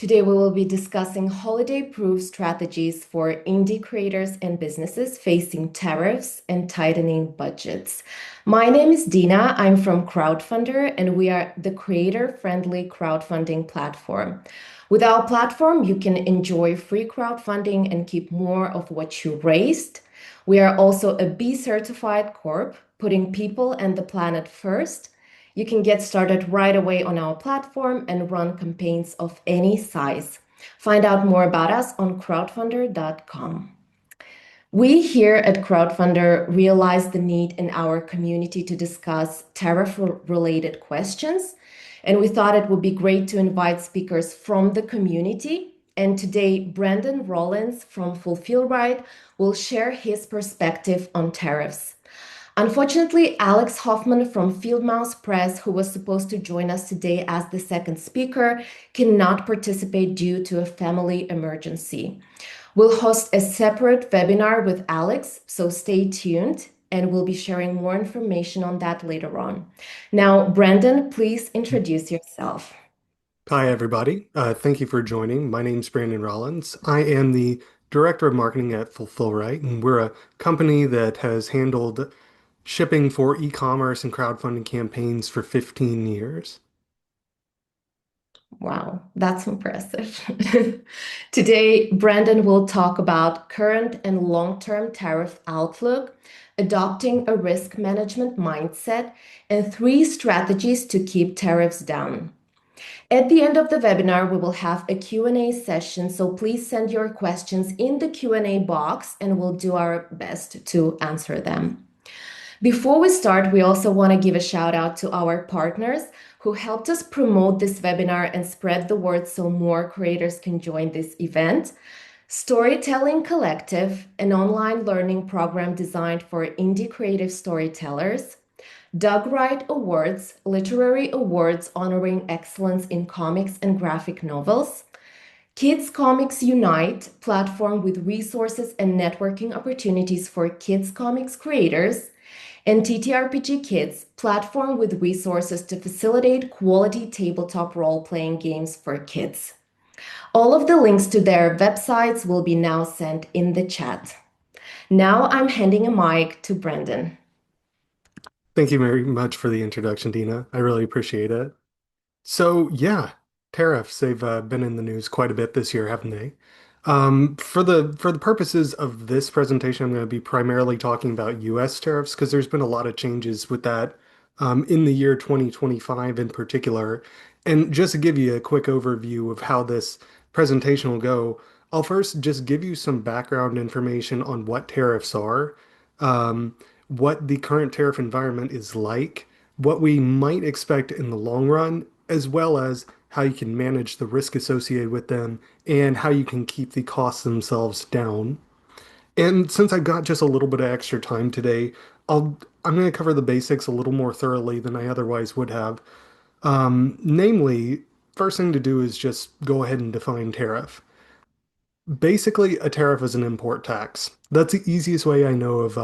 Today, we will be discussing holiday-proof strategies for indie creators and businesses facing tariffs and tightening budgets. My name is Dina. I'm from Crowdfundr, and we are the creator-friendly crowdfunding platform. With our platform, you can enjoy free crowdfunding and keep more of what you raised. We are also a B certified corp, putting people and the planet first. You can get started right away on our platform and run campaigns of any size. Find out more about us on crowdfundr.com. We here at Crowdfundr realize the need in our community to discuss tariff related questions, and we thought it would be great to invite speakers from the community. And today, Brandon Rollins from Fulfill Right will share his perspective on tariffs. Unfortunately, Alex Hoffman from Field Mouse Press, who was supposed to join us today as the second speaker, cannot participate due to a family emergency. We'll host a separate webinar with Alex, so stay tuned, and we'll be sharing more information on that later on. Now, Brandon, please introduce yourself. Hi, everybody. Thank you for joining. My name's Brandon Rollins. I am the Director of Marketing at Fulfillrite, and we're a company that has handled shipping for e-commerce and crowdfunding campaigns for 15 years. Wow, that's impressive. Today, Brandon will talk about current and long-term tariff outlook, adopting a risk management mindset, and three strategies to keep tariffs down. At the end of the webinar, we will have a Q&A session, so please send your questions in the Q&A box and we'll do our best to answer them. Before we start, we also want to give a shout out to our partners who helped us promote this webinar and spread the word so more creators can join this event. Storytelling Collective, an online learning program designed for indie creative storytellers. Doug Wright Awards, literary awards honoring excellence in comics and graphic novels. Kids Comics Unite, platform with resources and networking opportunities for kids comics creators, and TTRPG Kids, platform with resources to facilitate quality tabletop role-playing games for kids. All of the links to their websites will be now sent in the chat. Now I'm handing a mic to Brendan. Thank you very much for the introduction, Dina. I really appreciate it. So, yeah, tariffs, they've been in the news quite a bit this year, haven't they? For the purposes of this presentation, I'm going to be primarily talking about US tariffs because there's been a lot of changes with that in the year 2025 in particular. And just to give you a quick overview of how this presentation will go, I'll first just give you some background information on what tariffs are, what the current tariff environment is like, what we might expect in the long run, as well as how you can manage the risk associated with them and how you can keep the costs themselves down. And since I got just a little bit of extra time today, I'm going to cover the basics a little more thoroughly than I otherwise would have. Namely, first thing to do is just go ahead and define tariff. Basically, a tariff is an import tax. That's the easiest way I know of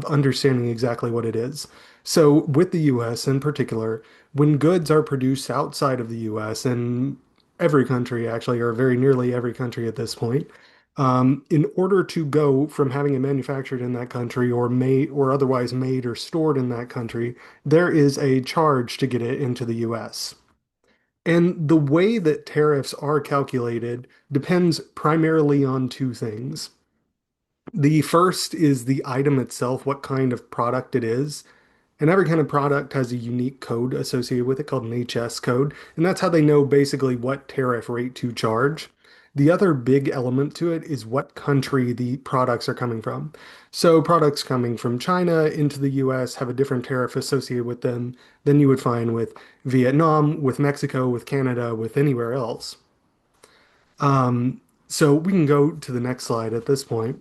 understanding exactly what it is. So, with the US in particular, when goods are produced outside of the US, and every country actually, or very nearly every country at this point, in order to go from having it manufactured in that country or made or otherwise made or stored in that country, there is a charge to get it into the US. And the way that tariffs are calculated depends primarily on two things. The first is the item itself, what kind of product it is. And every kind of product has a unique code associated with it called an HS code. And that's how they know basically what tariff rate to charge. The other big element to it is what country the products are coming from. So products coming from China into the US have a different tariff associated with them than you would find with Vietnam, with Mexico, with Canada, with anywhere else. So we can go to the next slide at this point.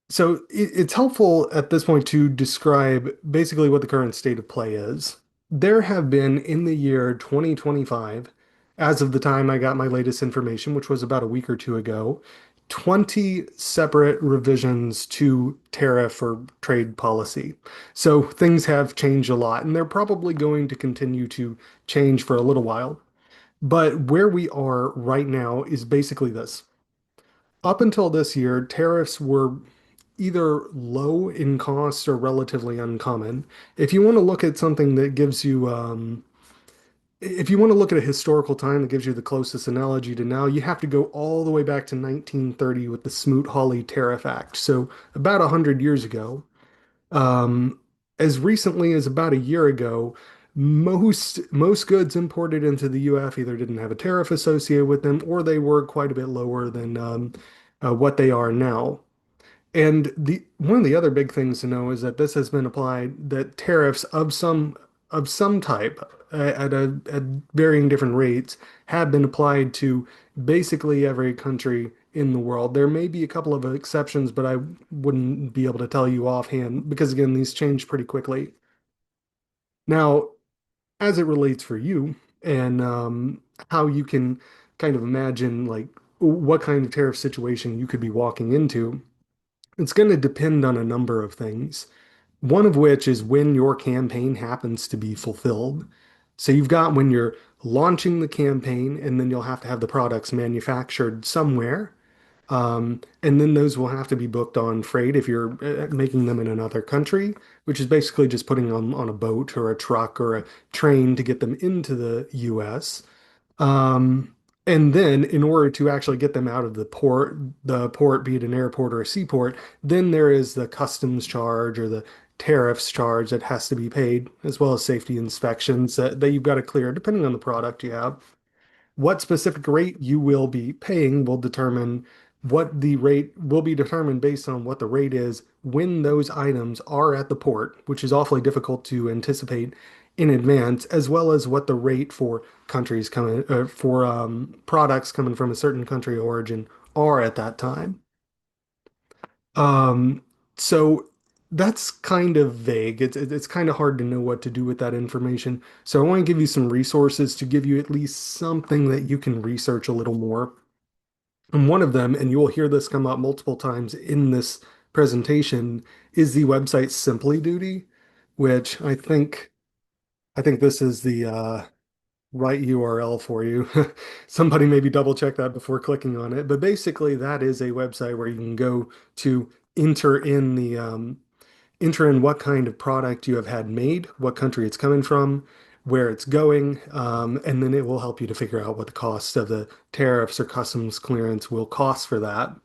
So it's helpful at this point to describe basically what the current state of play is. There have been in the year 2025, as of the time I got my latest information, which was about a week or two ago, 20 separate revisions to tariff or trade policy. So things have changed a lot, and they're probably going to continue to change for a little while. But where we are right now is basically this. Up until this year, tariffs were either low in cost or relatively uncommon. If you want to look at something that gives you, if you want to look at a historical time that gives you the closest analogy to now, you have to go all the way back to 1930 with the Smoot-Hawley Tariff Act. So about 100 years ago. Um, as recently as about a year ago, most goods imported into the UF either didn't have a tariff associated with them or they were quite a bit lower than what they are now. And the one of the other big things to know is that this has been applied, that tariffs of some type at varying different rates have been applied to basically every country in the world. There may be a couple of exceptions, but I wouldn't be able to tell you offhand because again, these change pretty quickly. Now, as it relates for you and how you can kind of imagine like what kind of tariff situation you could be walking into. It's going to depend on a number of things, one of which is when your campaign happens to be fulfilled. So you've got when you're launching the campaign, and then you'll have to have the products manufactured somewhere. And then those will have to be booked on freight if you're making them in another country, which is basically just putting them on a boat or a truck or a train to get them into the US. Um, and then in order to actually get them out of the port, be it an airport or a seaport, then there is the customs charge or the tariffs charge that has to be paid, as well as safety inspections that you've got to clear, depending on the product you have. What specific rate you will be paying will determine what the rate will be determined based on what the rate is when those items are at the port, which is awfully difficult to anticipate in advance, as well as what the rate for countries coming for products coming from a certain country of origin are at that time. Um, so that's kind of vague. It's kind of hard to know what to do with that information. So I want to give you some resources to give you at least something that you can research a little more. And one of them, and you will hear this come up multiple times in this presentation, is the website Simply Duty, which I think this is the right URL for you. Somebody maybe double check that before clicking on it. But basically, that is a website where you can go to enter in the enter in what kind of product you have had made, what country it's coming from, where it's going, and then it will help you to figure out what the cost of the tariffs or customs clearance will cost for that.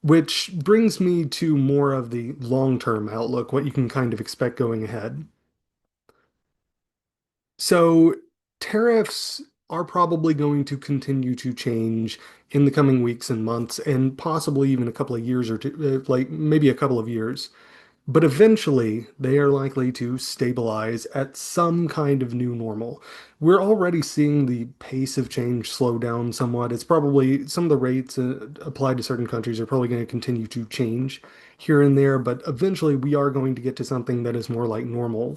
Which brings me to more of the long-term outlook, what you can kind of expect going ahead. So, tariffs are probably going to continue to change in the coming weeks and months, and possibly even a couple of years or two, like maybe a couple of years. But eventually, they are likely to stabilize at some kind of new normal. We're already seeing the pace of change slow down somewhat. It's probably some of the rates applied to certain countries are probably going to continue to change here and there, but eventually we are going to get to something that is more like normal.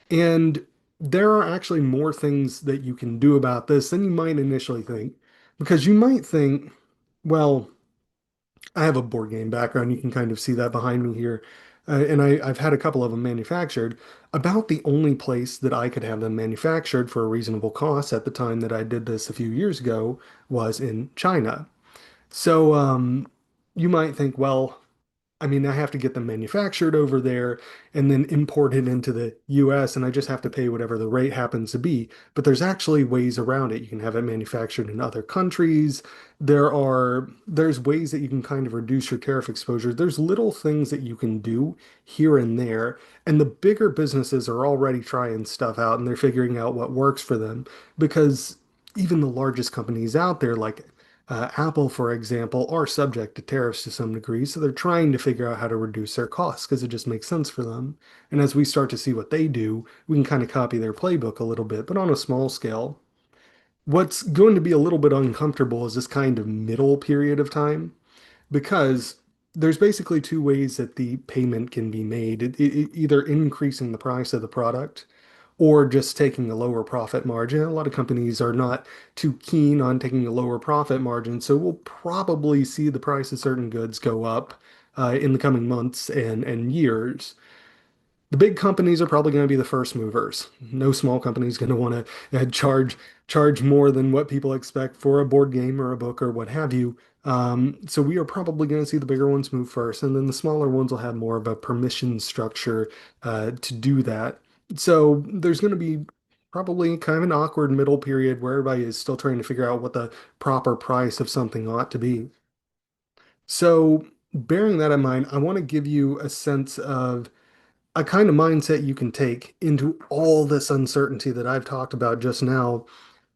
And there are actually more things that you can do about this than you might initially think. Because you might think, well, I have a board game background. You can kind of see that behind me here. And I've had a couple of them manufactured. About the only place that I could have them manufactured for a reasonable cost at the time that I did this a few years ago was in China. So you might think, well, I mean, I have to get them manufactured over there and then imported into the US, and I just have to pay whatever the rate happens to be. But there's actually ways around it. You can have it manufactured in other countries. There's ways that you can kind of reduce your tariff exposure. There's little things that you can do here and there. And the bigger businesses are already trying stuff out and they're figuring out what works for them because even the largest companies out there, like Apple, for example, are subject to tariffs to some degree, so they're trying to figure out how to reduce their costs because it just makes sense for them. And as we start to see what they do, we can kind of copy their playbook a little bit, but on a small scale. What's going to be a little bit uncomfortable is this kind of middle period of time because there's basically two ways that the payment can be made. Either increasing the price of the product or just taking a lower profit margin. A lot of companies are not too keen on taking a lower profit margin, so we'll probably see the price of certain goods go up in the coming months and years. The big companies are probably going to be the first movers. No small company is going to want to charge more than what people expect for a board game or a book or what have you. So we are probably going to see the bigger ones move first, and then the smaller ones will have more of a permission structure to do that. So there's going to be probably kind of an awkward middle period where everybody is still trying to figure out what the proper price of something ought to be. So bearing that in mind, I want to give you a sense of a kind of mindset you can take into all this uncertainty that I've talked about just now,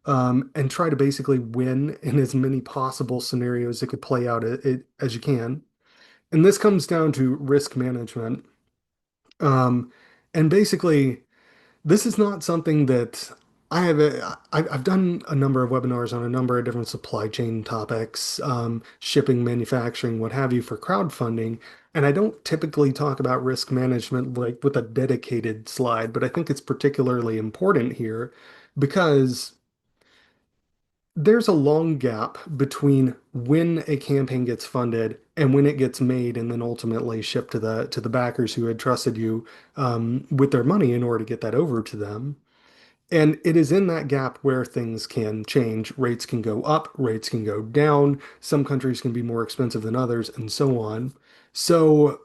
and try to basically win in as many possible scenarios that could play out as you can. And this comes down to risk management. Um, and basically, this is not something that I've done a number of webinars on a number of different supply chain topics, shipping, manufacturing, what have you, for crowdfunding. And I don't typically talk about risk management like with a dedicated slide, but I think it's particularly important here because there's a long gap between when a campaign gets funded and when it gets made and then ultimately shipped to the backers who had trusted you with their money in order to get that over to them. And it is in that gap where things can change. Rates can go up, rates can go down. Some countries can be more expensive than others, and so on. So,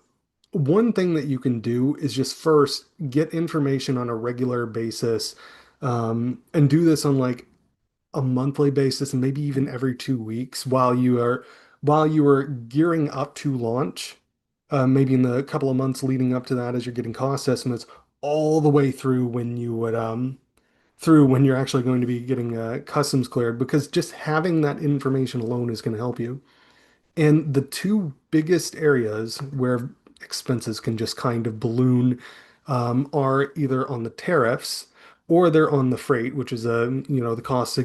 one thing that you can do is just first get information on a regular basis, and do this on like a monthly basis and maybe even every 2 weeks while you are gearing up to launch. Maybe in the couple of months leading up to that, as you're getting cost estimates, all the way through when you would through when you're actually going to be getting customs cleared, because just having that information alone is going to help you. And the two biggest areas where expenses can just kind of balloon are either on the tariffs or they're on the freight, which is the cost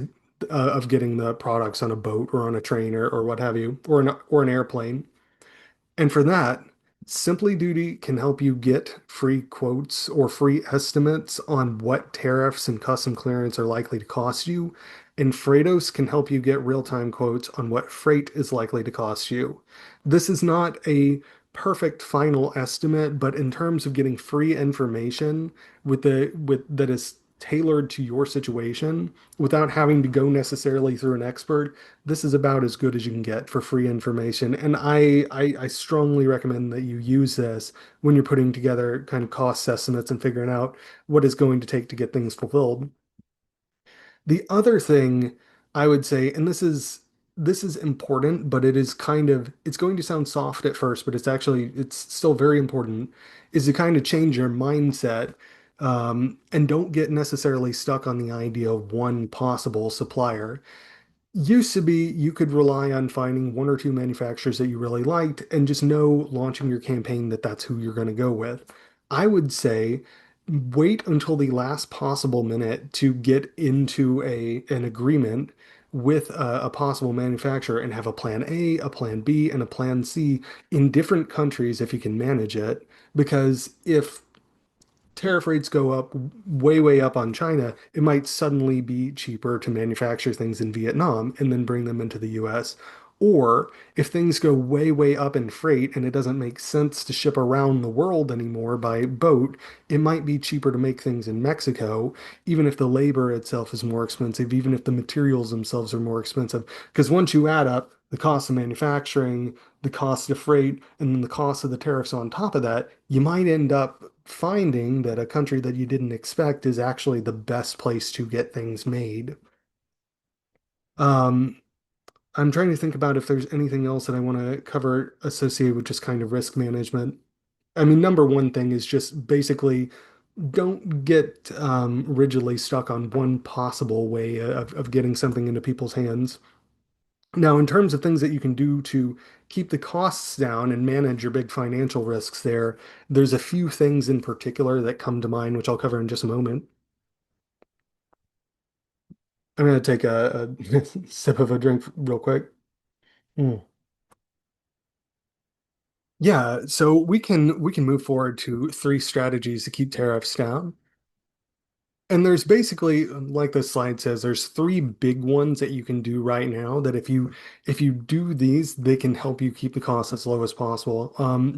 of getting the products on a boat or on a train or what have you, or an airplane. And for that, Simply Duty can help you get free quotes or free estimates on what tariffs and custom clearance are likely to cost you. And Freightos can help you get real-time quotes on what freight is likely to cost you. This is not a perfect final estimate, but in terms of getting free information with that is tailored to your situation without having to go necessarily through an expert, this is about as good as you can get for free information. And I strongly recommend that you use this when you're putting together kind of cost estimates and figuring out what it's going to take to get things fulfilled. The other thing I would say, and this is important, but it's going to sound soft at first, but it's still very important, is to kind of change your mindset, and don't get necessarily stuck on the idea of one possible supplier. Used to be you could rely on finding one or two manufacturers that you really liked and just know launching your campaign that that's who you're going to go with. I would say wait until the last possible minute to get into an agreement with a possible manufacturer and have a plan A, a plan B, and a plan C in different countries if you can manage it. Because if tariff rates go up way, way up on China, it might suddenly be cheaper to manufacture things in Vietnam and then bring them into the US. Or if things go way, way up in freight and it doesn't make sense to ship around the world anymore by boat, it might be cheaper to make things in Mexico, even if the labor itself is more expensive, even if the materials themselves are more expensive. Because once you add up the cost of manufacturing, the cost of freight, and then the cost of the tariffs on top of that, you might end up finding that a country that you didn't expect is actually the best place to get things made. Um, I'm trying to think about if there's anything else that I want to cover associated with just kind of risk management. I mean, number one thing is just basically don't get rigidly stuck on one possible way of getting something into people's hands. Now, in terms of things that you can do to keep the costs down and manage your big financial risks there, there's a few things in particular that come to mind, which I'll cover in just a moment. I'm going to take a sip of a drink real quick. Mm. Yeah, so we can move forward to three strategies to keep tariffs down. And there's basically, like the slide says, there's three big ones that you can do right now that if you do these, they can help you keep the costs as low as possible.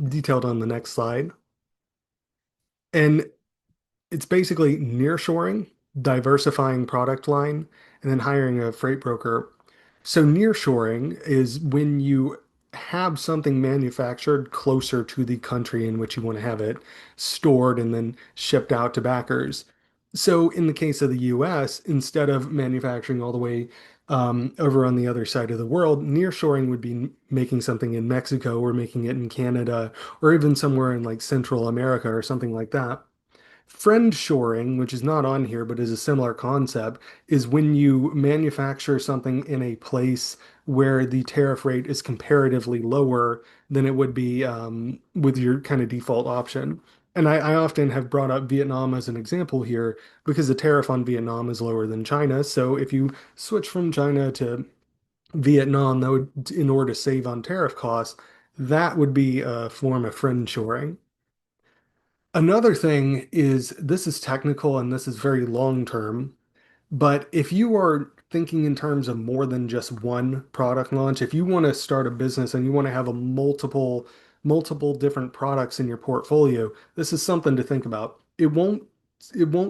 Detailed on the next slide. And it's basically nearshoring, diversifying product line, and then hiring a freight broker. So nearshoring is when you have something manufactured closer to the country in which you want to have it stored and then shipped out to backers. So in the case of the US, instead of manufacturing all the way over on the other side of the world, nearshoring would be making something in Mexico or making it in Canada or even somewhere in like Central America or something like that. Friend shoring, which is not on here but is a similar concept, is when you manufacture something in a place where the tariff rate is comparatively lower than it would be with your kind of default option. And I often have brought up Vietnam as an example here because the tariff on Vietnam is lower than China. So if you switch from China to Vietnam, that would, in order to save on tariff costs, that would be a form of friend shoring. Another thing is this is technical and this is very long term, but if you are thinking in terms of more than just one product launch, if you want to start a business and you want to have a multiple different products in your portfolio, this is something to think about. It won't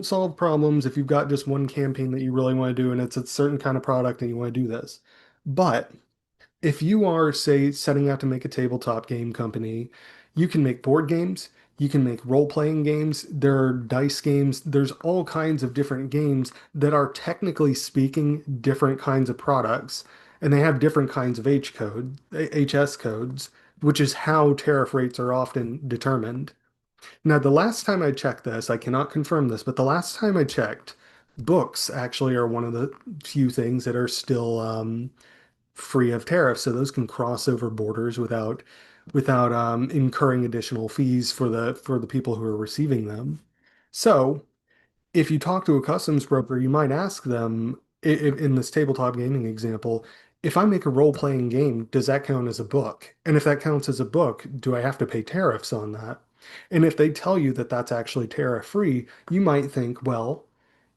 solve problems if you've got just one campaign that you really want to do and it's a certain kind of product and you want to do this. But if you are, say, setting out to make a tabletop game company, you can make board games, you can make role-playing games, there are dice games, there's all kinds of different games that are technically speaking different kinds of products, and they have different kinds of HS codes, which is how tariff rates are often determined. Now, the last time I checked this, I cannot confirm this, but the last time I checked, books actually are one of the few things that are still free of tariffs, so those can cross over borders without incurring additional fees for the people who are receiving them. So if you talk to a customs broker, you might ask them in this tabletop gaming example, if I make a role-playing game, does that count as a book? And if that counts as a book, do I have to pay tariffs on that? And if they tell you that that's actually tariff-free, you might think, well,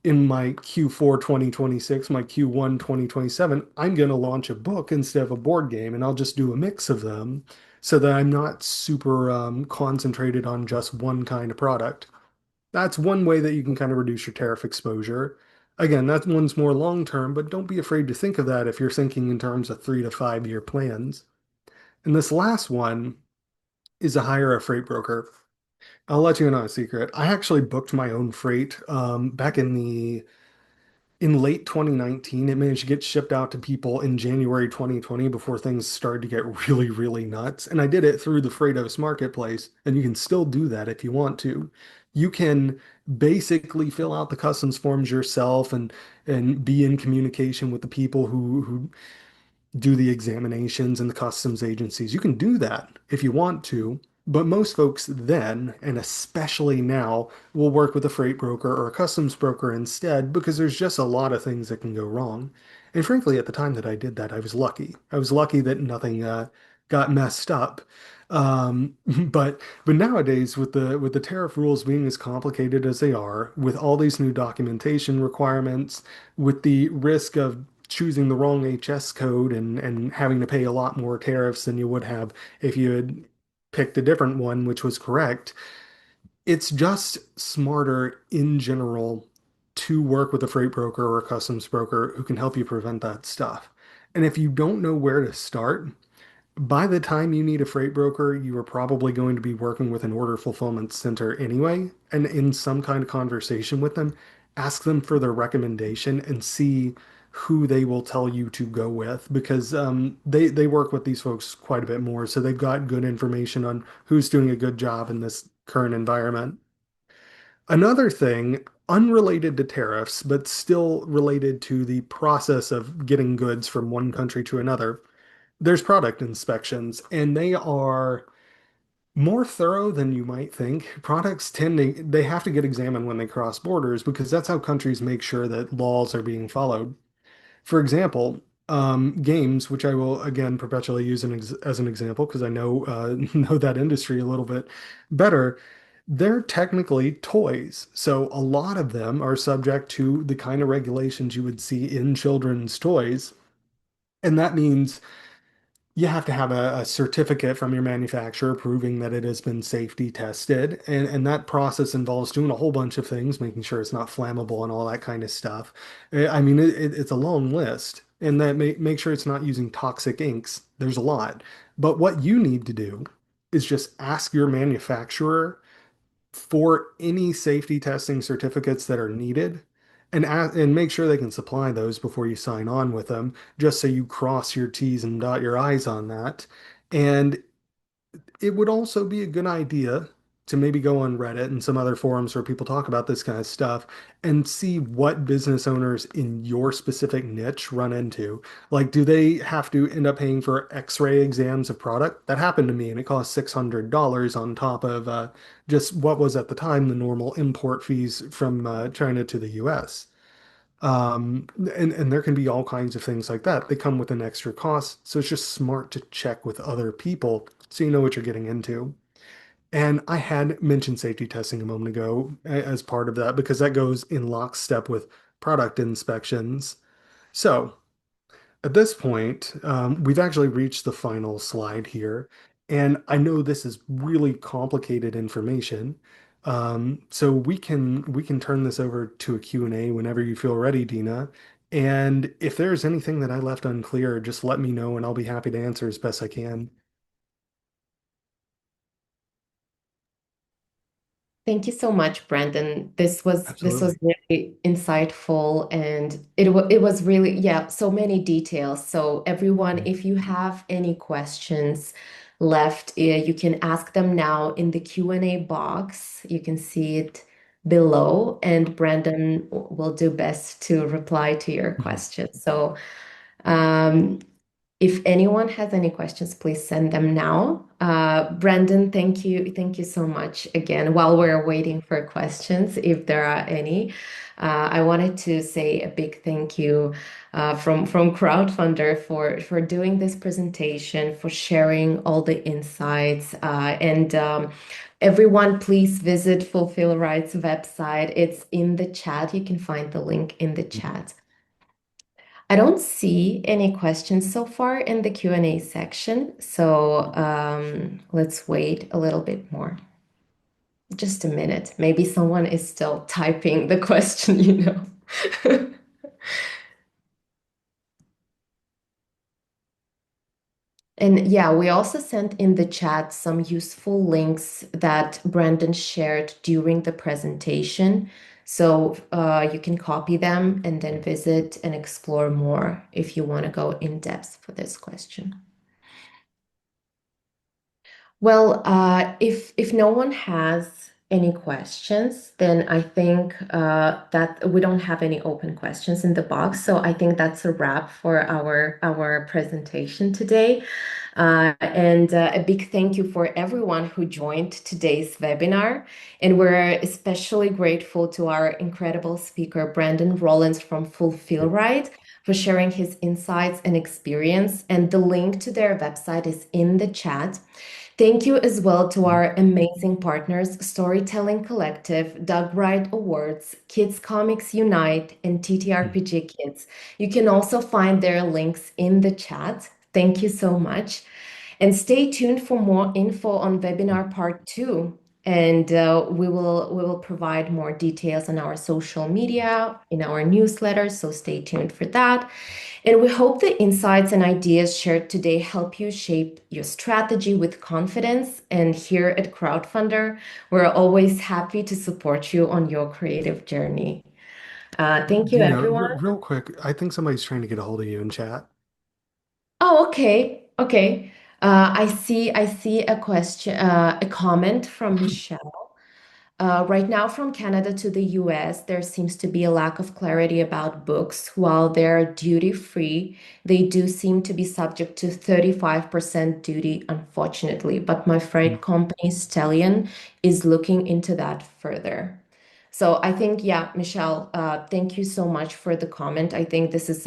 in my Q4 2026, my Q1 2027, I'm going to launch a book instead of a board game, and I'll just do a mix of them so that I'm not super concentrated on just one kind of product. That's one way that you can kind of reduce your tariff exposure. Again, that one's more long term, but don't be afraid to think of that if you're thinking in terms of 3 to 5 year plans. And this last one is to hire a freight broker. I'll let you in on a secret. I actually booked my own freight back in late 2019. It managed to get shipped out to people in January 2020 before things started to get really, really nuts. And I did it through the Freightos marketplace, and you can still do that if you want to. You can basically fill out the customs forms yourself and be in communication with the people who do the examinations and the customs agencies. You can do that if you want to, but most folks then, and especially now, will work with a freight broker or a customs broker instead because there's just a lot of things that can go wrong. And frankly, at the time that I did that, I was lucky. I was lucky that nothing got messed up. But nowadays, with the tariff rules being as complicated as they are, with all these new documentation requirements, with the risk of choosing the wrong HS code and having to pay a lot more tariffs than you would have if you had picked a different one, which was correct. It's just smarter in general to work with a freight broker or a customs broker who can help you prevent that stuff. And if you don't know where to start, by the time you need a freight broker, you are probably going to be working with an order fulfillment center anyway. And in some kind of conversation with them, ask them for their recommendation and see who they will tell you to go with because they work with these folks quite a bit more. So they've got good information on who's doing a good job in this current environment. Another thing, unrelated to tariffs, but still related to the process of getting goods from one country to another, there's product inspections, and they are more thorough than you might think. Products they have to get examined when they cross borders because that's how countries make sure that laws are being followed. For example, games, which I will again perpetually use as an example because I know know that industry a little bit better. They're technically toys, so a lot of them are subject to the kind of regulations you would see in children's toys, and that means you have to have a certificate from your manufacturer proving that it has been safety tested. And that process involves doing a whole bunch of things, making sure it's not flammable and all that kind of stuff. I mean, it's a long list. And that make sure it's not using toxic inks. There's a lot. But what you need to do is just ask your manufacturer for any safety testing certificates that are needed and make sure they can supply those before you sign on with them, just so you cross your T's and dot your I's on that. And it would also be a good idea to maybe go on Reddit and some other forums where people talk about this kind of stuff and see what business owners in your specific niche run into. Like, do they have to end up paying for X-ray exams of product? That happened to me, and it cost $600 on top of just what was at the time the normal import fees from China to the US. And there can be all kinds of things like that. They come with an extra cost, so it's just smart to check with other people so you know what you're getting into. And I had mentioned safety testing a moment ago as part of that because that goes in lockstep with product inspections. So at this point, we've actually reached the final slide here, and I know this is really complicated information. So we can turn this over to a Q&A whenever you feel ready, Dina. And if there's anything that I left unclear, just let me know, and I'll be happy to answer as best I can. Thank you so much, Brandon. This was Absolutely. really insightful, and it was really, yeah, so many details. So everyone, Mhm. if you have any questions left, you can ask them now in the Q&A box. You can see it below, and Brandon will do best to reply to your Mhm. questions. So um, if anyone has any questions, please send them now. Brandon, thank you so much again. While we're waiting for questions, if there are any, I wanted to say a big thank you from Crowdfundr for doing this presentation, for sharing all the insights, and everyone, please visit Fulfill Right's website. It's in the chat. You can find the link in the chat. I don't see any questions so far in the Q&A section, so let's wait a little bit more. Just a minute. Maybe someone is still typing the question, you know. And yeah, we also sent in the chat some useful links that Brandon shared during the presentation. So you can copy them and then visit and explore more if you want to go in depth for this question. Well, if no one has any questions, then I think that we don't have any open questions in the box. So I think that's a wrap for our presentation today. And a big thank you for everyone who joined today's webinar. And we're especially grateful to our incredible speaker, Brandon Rollins from Fulfill Right, for sharing his insights and experience. And the link to their website is in the chat. Thank you as well to our amazing partners, Storytelling Collective, Doug Wright Awards, Kids Comics Unite, and TTRPG Kids. You can also find their links in the chat. Thank you so much. And stay tuned for more info on webinar part two. And we will provide more details on our social media, in our newsletter. So stay tuned for that. And we hope the insights and ideas shared today help you shape your strategy with confidence. And here at Crowdfundr, we're always happy to support you on your creative journey. Thank you, Dina, everyone. real quick, I think somebody's trying to get a hold of you in chat. Oh, okay. Okay. I see a question, a comment from Michelle. Right now, from Canada to the US, there seems to be a lack of clarity about books. While they're duty-free, they do seem to be subject to 35% duty, unfortunately. But my freight company, Stellion, is looking into that further. So I think, yeah, Michelle, thank you so much for the comment. I think this is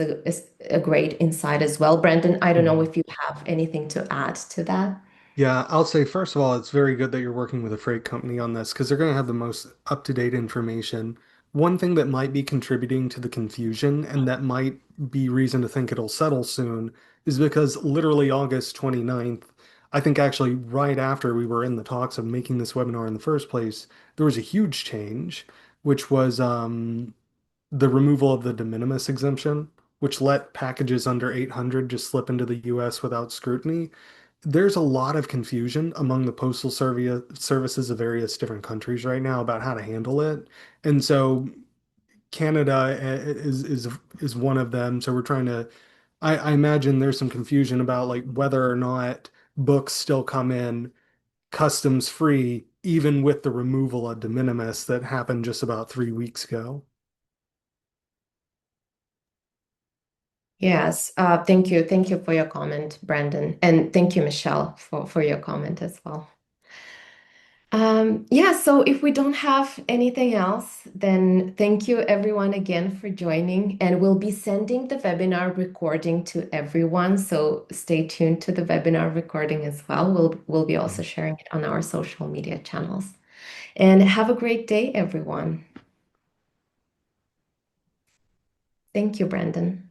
a great insight as well. Brandon, I don't know Mhm. if you have anything to add to that. Yeah, I'll say first of all, it's very good that you're working with a freight company on this because they're going to have the most up-to-date information One thing that might be contributing to the confusion and that might be reason to think it'll settle soon is because literally August 29th, I think actually right after we were in the talks of making this webinar in the first place, there was a huge change, which was the removal of the de minimis exemption, which let packages under 800 just slip into the US without scrutiny. There's a lot of confusion among the services of various different countries right now about how to handle it. And so Canada is one of them. So we're trying to I imagine there's some confusion about like whether or not books still come in customs free, even with the removal of de minimis that happened just about 3 weeks ago. Yes, thank you. Thank you for your comment, Brandon. And thank you, Michelle, for your comment as well. Yeah, so if we don't have anything else, then thank you everyone again for joining. And we'll be sending the webinar recording to everyone. So stay tuned to the webinar recording as well. We'll be also sharing it on our social media channels. And have a great day, everyone. Thank you, Brandon.